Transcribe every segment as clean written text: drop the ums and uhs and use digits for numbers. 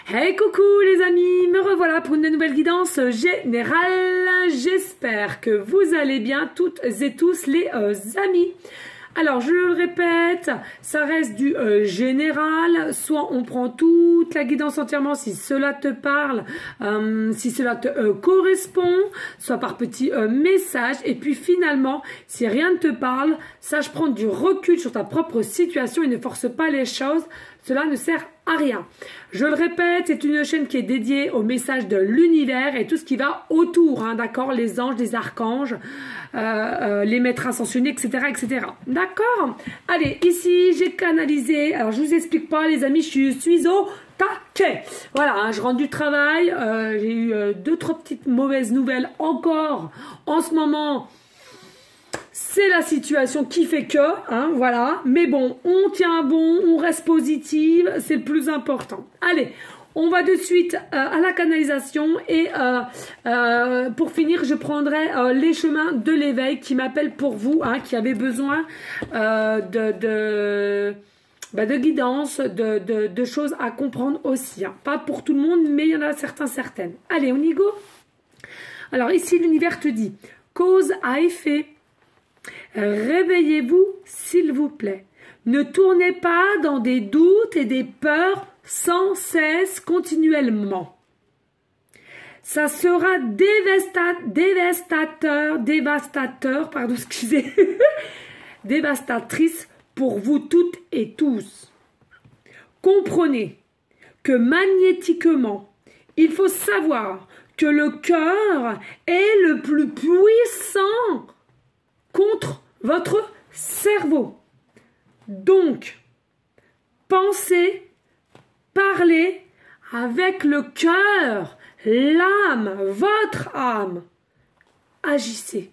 Hey coucou les amis, me revoilà pour une nouvelle guidance générale. J'espère que vous allez bien toutes et tous les amis. Alors je le répète, ça reste du général, soit on prend toute la guidance entièrement si cela te parle, si cela te correspond, soit par petits messages, et puis finalement, si rien ne te parle, sache prendre du recul sur ta propre situation et ne force pas les choses, cela ne sert à rien. Je le répète, c'est une chaîne qui est dédiée au message de l'univers et tout ce qui va autour, hein, d'accord, les anges, les archanges, les maîtres ascensionnés, etc., etc. D'accord? Allez, ici, j'ai canalisé. Alors, je vous explique pas, les amis, je suis au taquet. Voilà, hein, je rentre du travail. J'ai eu deux, trois petites mauvaises nouvelles encore en ce moment. C'est la situation qui fait que, hein, voilà. Mais bon, on tient bon, on reste positive, c'est le plus important. Allez, on va de suite à la canalisation et pour finir, je prendrai les chemins de l'éveil qui m'appellent pour vous, hein, qui avez besoin de guidance, de choses à comprendre aussi. Hein. Pas pour tout le monde, mais il y en a certaines. Allez, on y go. Alors ici, l'univers te dit, cause à effet. Réveillez-vous, s'il vous plaît. Ne tournez pas dans des doutes et des peurs sans cesse, continuellement. Ça sera dévastateur, pardon, excusez, dévastatrice pour vous toutes et tous. Comprenez que magnétiquement, il faut savoir que le cœur est le plus puissant contre votre cerveau. Donc, pensez, parlez avec le cœur, l'âme, votre âme. Agissez.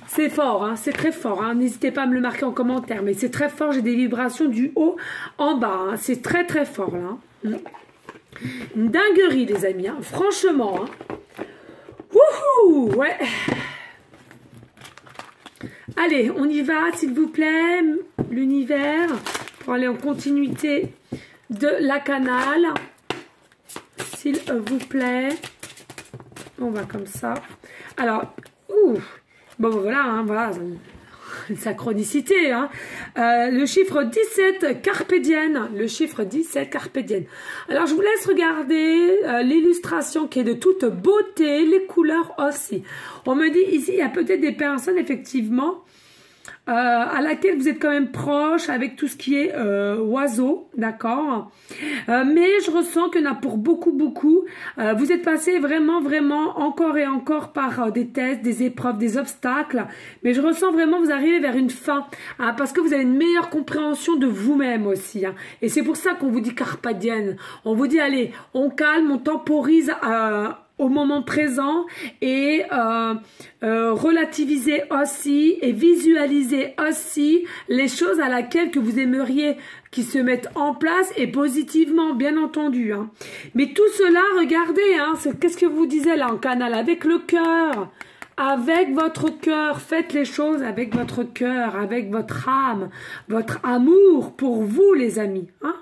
C'est fort, hein, c'est très fort. Hein. N'hésitez pas à me le marquer en commentaire, mais c'est très fort. J'ai des vibrations du haut en bas. Hein. C'est très très fort là. Une dinguerie, les amis. Hein. Franchement. Hein. Wouhou, ouais. Allez, on y va, s'il vous plaît, l'univers, pour aller en continuité de la canale, s'il vous plaît. On va comme ça. Alors, bon, voilà, hein, voilà, une synchronicité. Hein. Le chiffre 17, carpe diem. Le chiffre 17, carpe diem. Alors, je vous laisse regarder l'illustration qui est de toute beauté, les couleurs aussi. On me dit ici, il y a peut-être des personnes, effectivement, à laquelle vous êtes quand même proche avec tout ce qui est oiseau, d'accord, mais je ressens qu'il y en a pour beaucoup, vous êtes passé vraiment, encore et encore par des tests, des épreuves, des obstacles, mais je ressens vraiment vous arrivez vers une fin, hein, parce que vous avez une meilleure compréhension de vous-même aussi, hein, et c'est pour ça qu'on vous dit carpe diem, on vous dit allez, on calme, on temporise au moment présent et relativiser aussi et visualiser aussi les choses à laquelle que vous aimeriez qui se mettent en place et positivement, bien entendu. Hein. Mais tout cela, regardez, hein, qu'est-ce que vous disiez là en canal, avec le cœur. Avec votre cœur, faites les choses avec votre cœur, avec votre âme, votre amour pour vous les amis. Hein.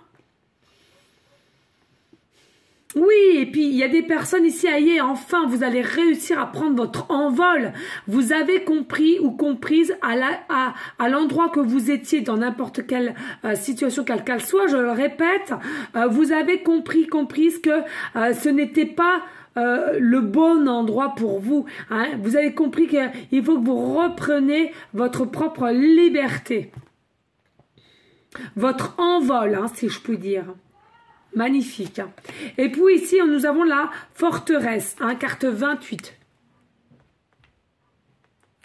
Oui, et puis il y a des personnes ici, aïe, enfin, vous allez réussir à prendre votre envol. Vous avez compris ou comprise à l'endroit que vous étiez dans n'importe quelle situation, quelle qu'elle soit, je le répète, vous avez comprise que ce n'était pas le bon endroit pour vous. Hein. Vous avez compris qu'il faut que vous repreniez votre propre liberté. Votre envol, hein, si je puis dire. Magnifique. Et puis ici, nous avons la forteresse, hein, carte 28.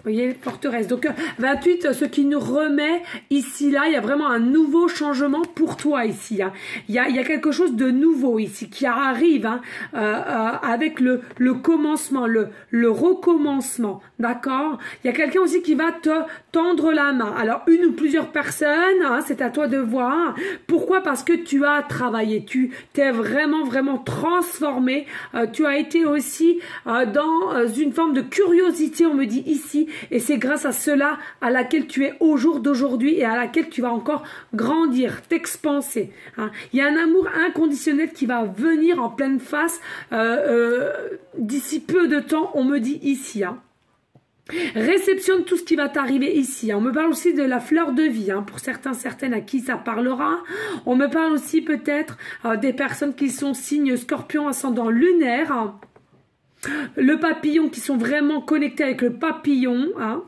Vous voyez, forteresse. Donc 28, ce qui nous remet ici, là, il y a vraiment un nouveau changement pour toi ici. Hein. Il y a quelque chose de nouveau ici qui arrive hein, avec le commencement, le recommencement. D'accord? Il y a quelqu'un aussi qui va te tendre la main. Alors, une ou plusieurs personnes, hein, c'est à toi de voir. Pourquoi? Parce que tu as travaillé. Tu t'es vraiment transformé. Tu as été aussi dans une forme de curiosité, on me dit ici, et c'est grâce à cela à laquelle tu es au jour d'aujourd'hui et à laquelle tu vas encore grandir, t'expanser. Hein. Il y a un amour inconditionnel qui va venir en pleine face d'ici peu de temps, on me dit ici. Hein. Réceptionne tout ce qui va t'arriver ici. On me parle aussi de la fleur de vie, hein, pour certains, certaines à qui ça parlera. On me parle aussi peut-être des personnes qui sont signes scorpion ascendant lunaire. Le papillon, qui sont vraiment connectés avec le papillon. Hein.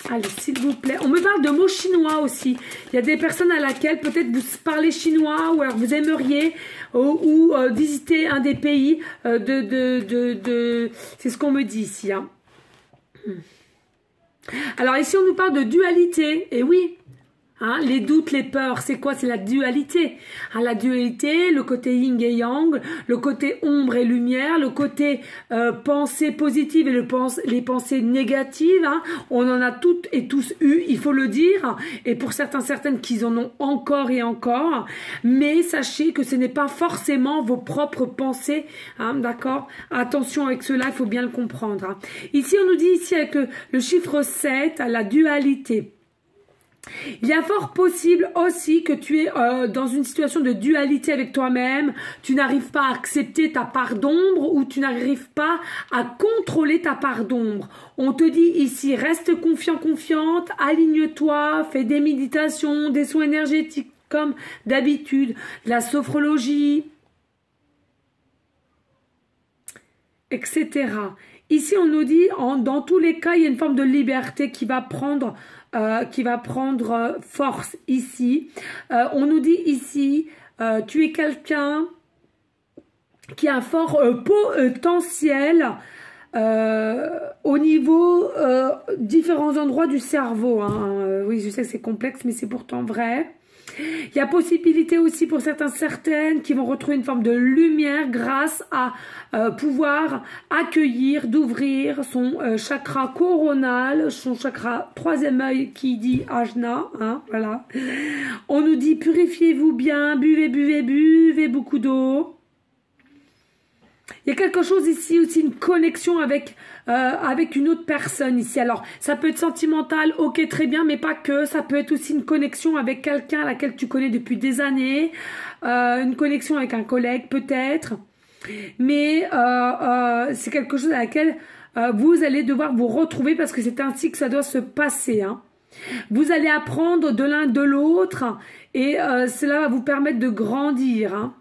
Allez, s'il vous plaît. On me parle de mots chinois aussi. Il y a des personnes à laquelle peut-être vous parlez chinois ou alors vous aimeriez ou visiter un des pays c'est ce qu'on me dit ici, hein. Alors ici on nous parle de dualité, et oui, hein, les doutes, les peurs, c'est quoi? C'est la dualité. Hein, la dualité, le côté yin et yang, le côté ombre et lumière, le côté pensée positive et les pensées négatives. Hein, on en a toutes et tous eu, il faut le dire, et pour certains, certaines qui en ont encore et encore, mais sachez que ce n'est pas forcément vos propres pensées, hein, d'accord? Attention avec cela, il faut bien le comprendre. Hein. Ici, on nous dit ici avec le chiffre 7, la dualité. Il y a fort possible aussi que tu es dans une situation de dualité avec toi-même, tu n'arrives pas à accepter ta part d'ombre ou tu n'arrives pas à contrôler ta part d'ombre. On te dit ici, reste confiant, confiante, aligne-toi, fais des méditations, des soins énergétiques comme d'habitude, de la sophrologie, etc. Ici, on nous dit, dans tous les cas, il y a une forme de liberté qui va prendre force ici. On nous dit ici, tu es quelqu'un qui a un fort potentiel au niveau différents endroits du cerveau. Hein. Oui, je sais que c'est complexe, mais c'est pourtant vrai. Il y a possibilité aussi pour certains, certaines qui vont retrouver une forme de lumière grâce à pouvoir accueillir, d'ouvrir son chakra coronal, son chakra troisième œil qui dit ajna, hein, voilà. On nous dit purifiez-vous bien, buvez, buvez, buvez beaucoup d'eau. Il y a quelque chose ici aussi, une connexion avec une autre personne ici. Alors, ça peut être sentimental, ok, très bien, mais pas que. Ça peut être aussi une connexion avec quelqu'un à laquelle tu connais depuis des années. Une connexion avec un collègue, peut-être. Mais c'est quelque chose à laquelle vous allez devoir vous retrouver parce que c'est ainsi que ça doit se passer. Hein. Vous allez apprendre de l'un de l'autre et cela va vous permettre de grandir. Hein.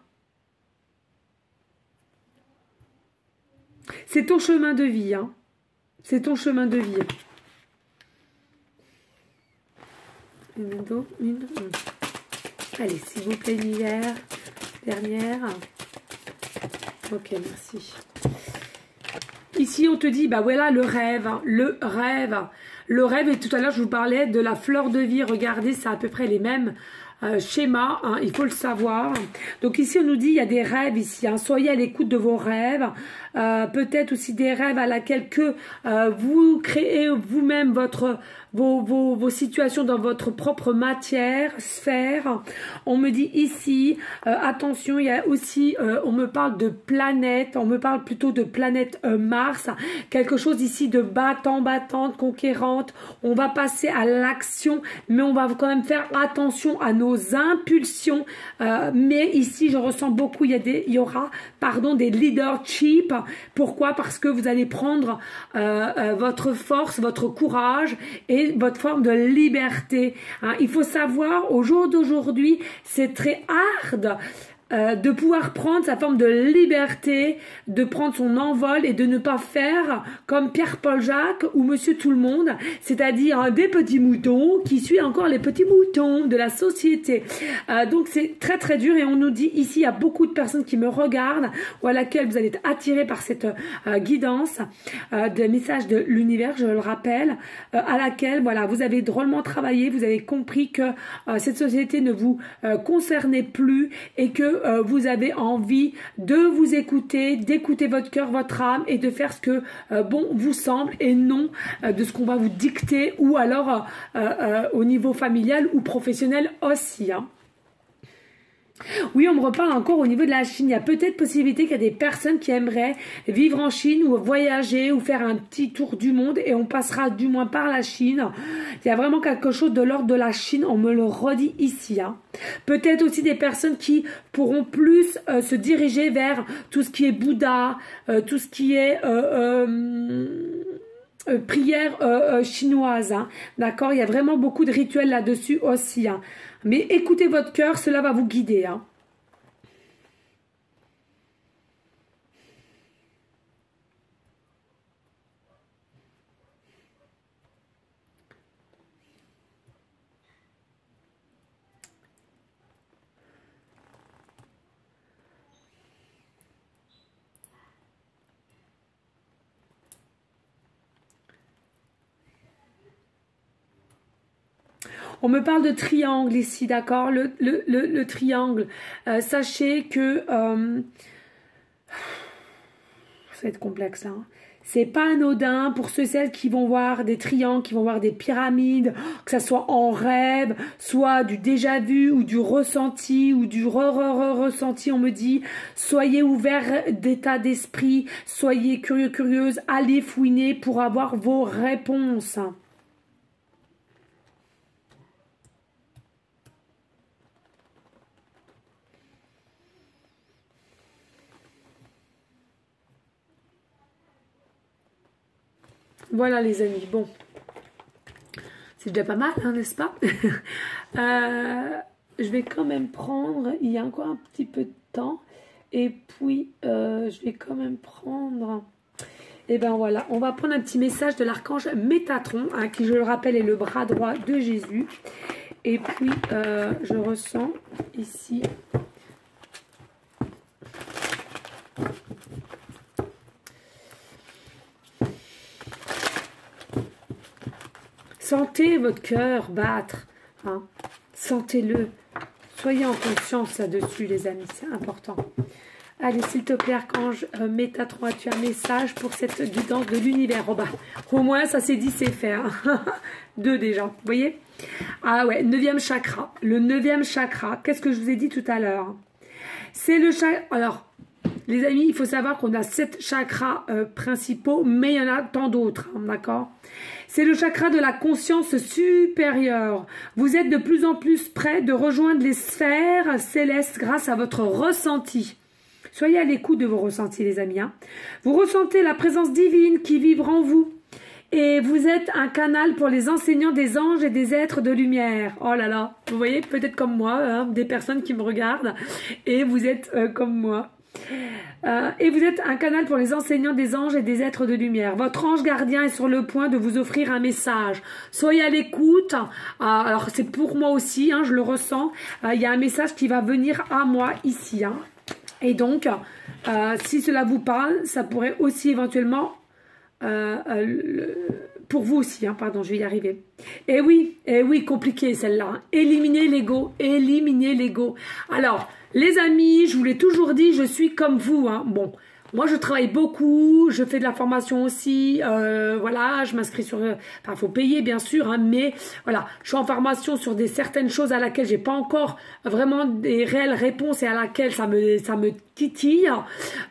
C'est ton chemin de vie, hein. C'est ton chemin de vie. Allez, s'il vous plaît, l'hiver. Dernière. Ok, merci. Ici, on te dit, bah voilà, le rêve, hein, le rêve. Le rêve, et tout à l'heure, je vous parlais de la fleur de vie. Regardez, c'est à peu près les mêmes schémas, hein, il faut le savoir. Donc ici, on nous dit, il y a des rêves ici. Hein, soyez à l'écoute de vos rêves. Peut-être aussi des rêves à laquelle que vous créez vous-même vos situations dans votre propre matière, sphère. On me dit ici, attention, il y a aussi, on me parle de planète, on me parle plutôt de planète Mars, quelque chose ici de battant, battante, conquérante. On va passer à l'action, mais on va quand même faire attention à nos impulsions. Mais ici, je ressens beaucoup, il y aura des leadership. Pourquoi? Parce que vous allez prendre votre force, votre courage et votre forme de liberté. Hein. Il faut savoir, au jour d'aujourd'hui, c'est très hard de pouvoir prendre sa forme de liberté, de prendre son envol et de ne pas faire comme Pierre-Paul Jacques ou Monsieur Tout-le-Monde, c'est-à-dire des petits moutons qui suivent encore les petits moutons de la société. Donc c'est très très dur et on nous dit ici, il y a beaucoup de personnes qui me regardent ou à laquelle vous allez être attirés par cette guidance de message de l'univers, je le rappelle, à laquelle voilà, vous avez drôlement travaillé, vous avez compris que cette société ne vous concernait plus et que vous avez envie de vous écouter, d'écouter votre cœur, votre âme et de faire ce que bon vous semble et non de ce qu'on va vous dicter ou alors au niveau familial ou professionnel aussi. Hein. Oui, on me reparle encore au niveau de la Chine. Il y a peut-être possibilité qu'il y a des personnes qui aimeraient vivre en Chine ou voyager ou faire un petit tour du monde et on passera du moins par la Chine. Il y a vraiment quelque chose de l'ordre de la Chine, on me le redit ici. Hein. Peut-être aussi des personnes qui pourront plus se diriger vers tout ce qui est Bouddha, tout ce qui est... prière chinoise, hein. D'accord, il y a vraiment beaucoup de rituels là-dessus aussi. Hein. Mais écoutez votre cœur, cela va vous guider. Hein. On me parle de triangle ici, d'accord, le triangle. Sachez que... ça va être complexe, là. Hein. C'est pas anodin pour ceux et celles qui vont voir des triangles, qui vont voir des pyramides, que ça soit en rêve, soit du déjà vu ou du ressenti ou du ressenti, on me dit. Soyez ouverts d'état d'esprit, soyez curieux, curieuse, allez fouiner pour avoir vos réponses. Voilà les amis, bon, c'est déjà pas mal, hein, n'est-ce pas? Je vais quand même prendre, il y a encore un petit peu de temps, et puis je vais quand même prendre, et ben voilà, on va prendre un petit message de l'archange Métatron, hein, qui je le rappelle est le bras droit de Jésus, et puis je ressens ici... Sentez votre cœur battre, hein. Sentez-le. Soyez en conscience là-dessus, les amis, c'est important. Allez, s'il te plaît, archange Métatron, as-tu un message pour cette guidance de l'univers? Oh bah, au moins, ça c'est dit, c'est fait. Hein. 2 déjà, vous voyez? Ah ouais, 9e chakra. Le 9e chakra, qu'est-ce que je vous ai dit tout à l'heure? C'est le chakra... Alors, les amis, il faut savoir qu'on a 7 chakras principaux, mais il y en a tant d'autres, hein, d'accord? C'est le chakra de la conscience supérieure. Vous êtes de plus en plus près de rejoindre les sphères célestes grâce à votre ressenti. Soyez à l'écoute de vos ressentis, les amis. Hein. Vous ressentez la présence divine qui vibre en vous. Et vous êtes un canal pour les enseignants des anges et des êtres de lumière. Oh là là, vous voyez, peut-être comme moi, hein, des personnes qui me regardent. Et vous êtes comme moi. Et vous êtes un canal pour les enseignants des anges et des êtres de lumière. Votre ange gardien est sur le point de vous offrir un message. Soyez à l'écoute. Alors c'est pour moi aussi, hein, je le ressens. Il y a un message qui va venir à moi ici. Hein. Et donc, si cela vous parle, ça pourrait aussi éventuellement... pour vous aussi, hein, pardon, je vais y arriver. Et oui, compliqué celle-là. Hein. Éliminez l'ego, éliminez l'ego. Alors... Les amis, je vous l'ai toujours dit, je suis comme vous. Hein. Bon, moi je travaille beaucoup, je fais de la formation aussi, voilà, je m'inscris sur... Enfin, il faut payer bien sûr, hein, mais voilà, je suis en formation sur certaines choses à laquelle j'ai pas encore vraiment des réelles réponses et à laquelle ça me titille.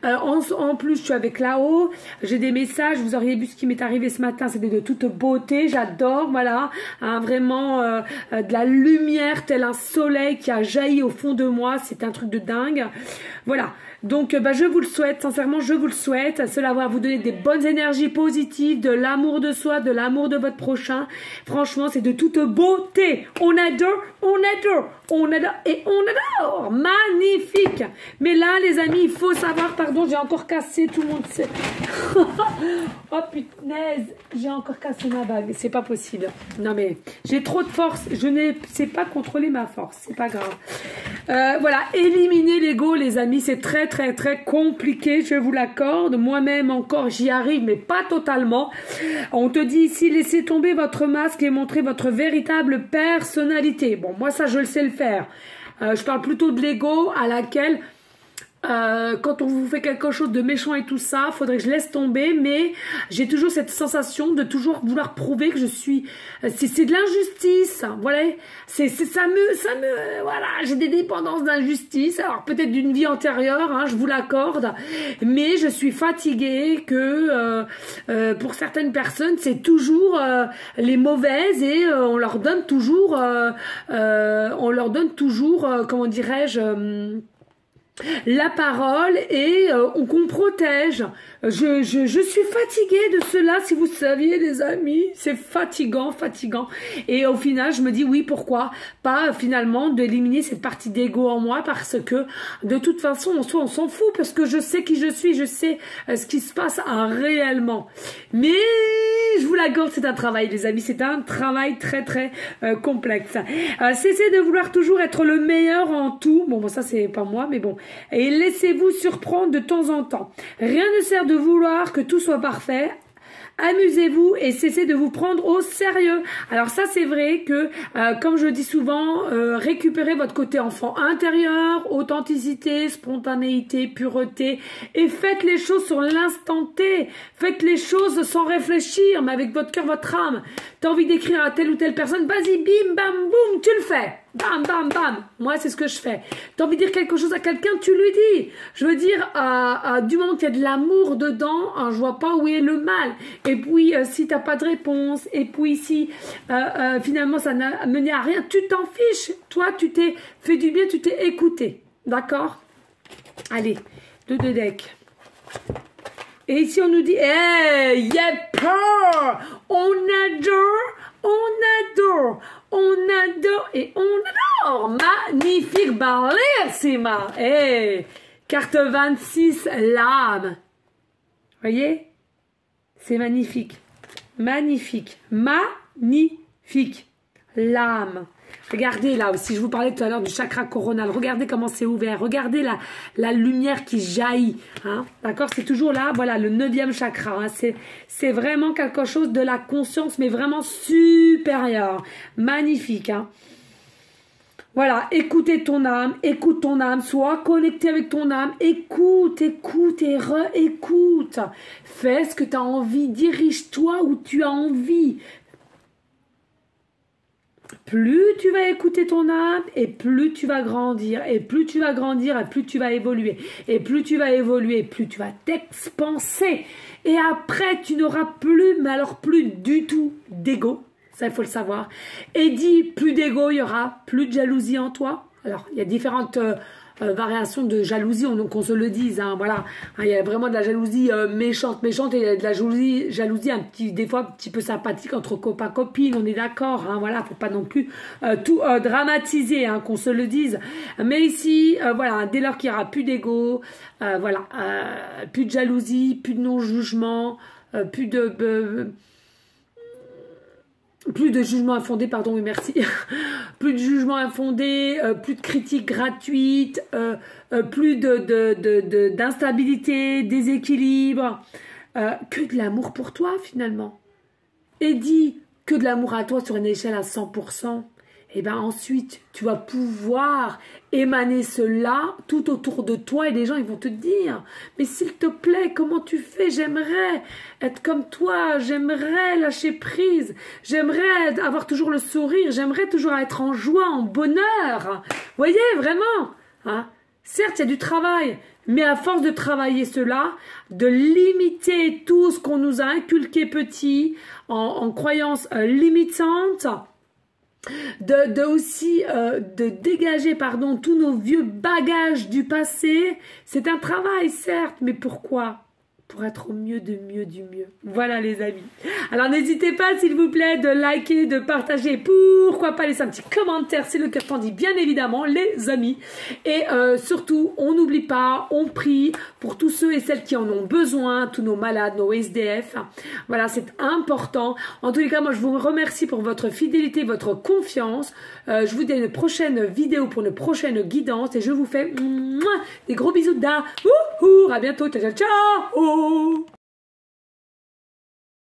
En plus, je suis avec là-haut, j'ai des messages, vous auriez vu ce qui m'est arrivé ce matin, c'était de toute beauté, j'adore, voilà, hein, vraiment de la lumière tel un soleil qui a jailli au fond de moi, c'est un truc de dingue, voilà. Donc, je vous le souhaite, sincèrement, je vous le souhaite. Cela va vous donner des bonnes énergies positives, de l'amour de soi, de l'amour de votre prochain. Franchement, c'est de toute beauté. On adore, on adore, on adore et on adore. Magnifique. Mais là, les amis, il faut savoir, pardon, j'ai encore cassé, tout le monde sait. Oh punaise, j'ai encore cassé ma bague. C'est pas possible. Non mais, j'ai trop de force. Je ne sais pas contrôler ma force. C'est pas grave. Voilà, éliminer l'ego, les amis, c'est très compliqué, je vous l'accorde. Moi-même encore, j'y arrive, mais pas totalement. On te dit ici, laissez tomber votre masque et montrez votre véritable personnalité. Bon, moi ça, je le sais le faire. Je parle plutôt de l'ego à laquelle quand on vous fait quelque chose de méchant et tout ça, faudrait que je laisse tomber, mais j'ai toujours cette sensation de toujours vouloir prouver que je suis, c'est de l'injustice, voilà, voilà, j'ai des dépendances d'injustice, alors peut-être d'une vie antérieure, hein, je vous l'accorde, mais je suis fatiguée que pour certaines personnes, c'est toujours les mauvaises et on leur donne toujours, comment dirais-je, la parole et qu'on protège. Je suis fatiguée de cela, si vous saviez les amis, c'est fatigant. Et au final, je me dis oui, pourquoi pas finalement d'éliminer cette partie d'ego en moi parce que de toute façon, en soi, on s'en fout parce que je sais qui je suis, je sais ce qui se passe réellement. Mais je vous l'accorde, c'est un travail les amis, c'est un travail très complexe. Cessez de vouloir toujours être le meilleur en tout. Bon, ça c'est pas moi, mais bon. Et laissez-vous surprendre de temps en temps. Rien ne sert de vouloir que tout soit parfait. Amusez-vous et cessez de vous prendre au sérieux. Alors ça c'est vrai que, comme je dis souvent, récupérez votre côté enfant intérieur, authenticité, spontanéité, pureté et faites les choses sur l'instant T. Faites les choses sans réfléchir, mais avec votre cœur, votre âme. T'as envie d'écrire à telle ou telle personne, vas-y, bim, bam, boum, tu le fais. Bam, bam, bam. Moi, c'est ce que je fais. T'as envie de dire quelque chose à quelqu'un, tu lui dis. Je veux dire, du moment qu'il y a de l'amour dedans, hein, je vois pas où est le mal. Et puis, si t'as pas de réponse, et puis si finalement ça n'a mené à rien, tu t'en fiches. Toi, tu t'es fait du bien, tu t'es écouté. D'accord? Allez, deux decks. Et ici, on nous dit, hey, y'a peur! On adore et on adore. Magnifique, bellissima. Hey, carte 26, l'âme. Voyez? C'est magnifique. Magnifique. L'âme. Regardez là aussi, je vous parlais tout à l'heure du chakra coronal. Regardez comment c'est ouvert. Regardez la lumière qui jaillit. Hein, d'accord? C'est toujours là, voilà, le 9e chakra. Hein, c'est vraiment quelque chose de la conscience, mais vraiment supérieur. Magnifique. Hein. Voilà, écoutez ton âme, écoute ton âme, sois connecté avec ton âme, écoute et réécoute. Fais ce que tu as envie, dirige-toi où tu as envie. Plus tu vas écouter ton âme et plus tu vas grandir. Et plus tu vas grandir et plus tu vas évoluer. Et plus tu vas évoluer, plus tu vas t'expanser. Et après, tu n'auras plus, mais alors plus du tout d'ego. Ça, il faut le savoir. Et dit, plus d'ego, il y aura plus de jalousie en toi. Alors, il y a différentes variations de jalousie, qu'on se le dise. Hein, voilà. Hein, il y a vraiment de la jalousie méchante, et il y a de la jalousie des fois un petit peu sympathique entre copains, copines. On est d'accord. Hein, voilà, faut pas non plus tout dramatiser, hein, qu'on se le dise. Mais ici, voilà, dès lors qu'il y aura plus d'ego, voilà, plus de jalousie, plus de non-jugement, plus de jugement infondé, pardon, oui, merci. Plus de jugement infondé, plus de critiques gratuites, plus d'instabilité, déséquilibre, que de l'amour pour toi finalement. Et dis que de l'amour à toi sur une échelle à 100%. Et bien ensuite, tu vas pouvoir émaner cela tout autour de toi et les gens ils vont te dire mais s'il te plaît, comment tu fais? J'aimerais être comme toi, j'aimerais lâcher prise, j'aimerais avoir toujours le sourire, j'aimerais toujours être en joie, en bonheur. Voyez, vraiment, hein? Certes, il y a du travail, mais à force de travailler cela, de limiter tout ce qu'on nous a inculqué petit en croyances limitantes, de dégager tous nos vieux bagages du passé. C'est un travail certes, mais pourquoi? Pour être au mieux du mieux. Voilà les amis. Alors n'hésitez pas s'il vous plaît de liker, de partager, pourquoi pas laisser un petit commentaire, c'est le cœur t'en dit bien évidemment les amis. Et surtout on n'oublie pas, on prie pour tous ceux et celles qui en ont besoin, tous nos malades, nos SDF. Voilà, c'est important. En tous les cas, moi je vous remercie pour votre fidélité, votre confiance. Je vous dis à une prochaine vidéo pour une prochaine guidance et je vous fais des gros bisous de à bientôt, ciao ciao.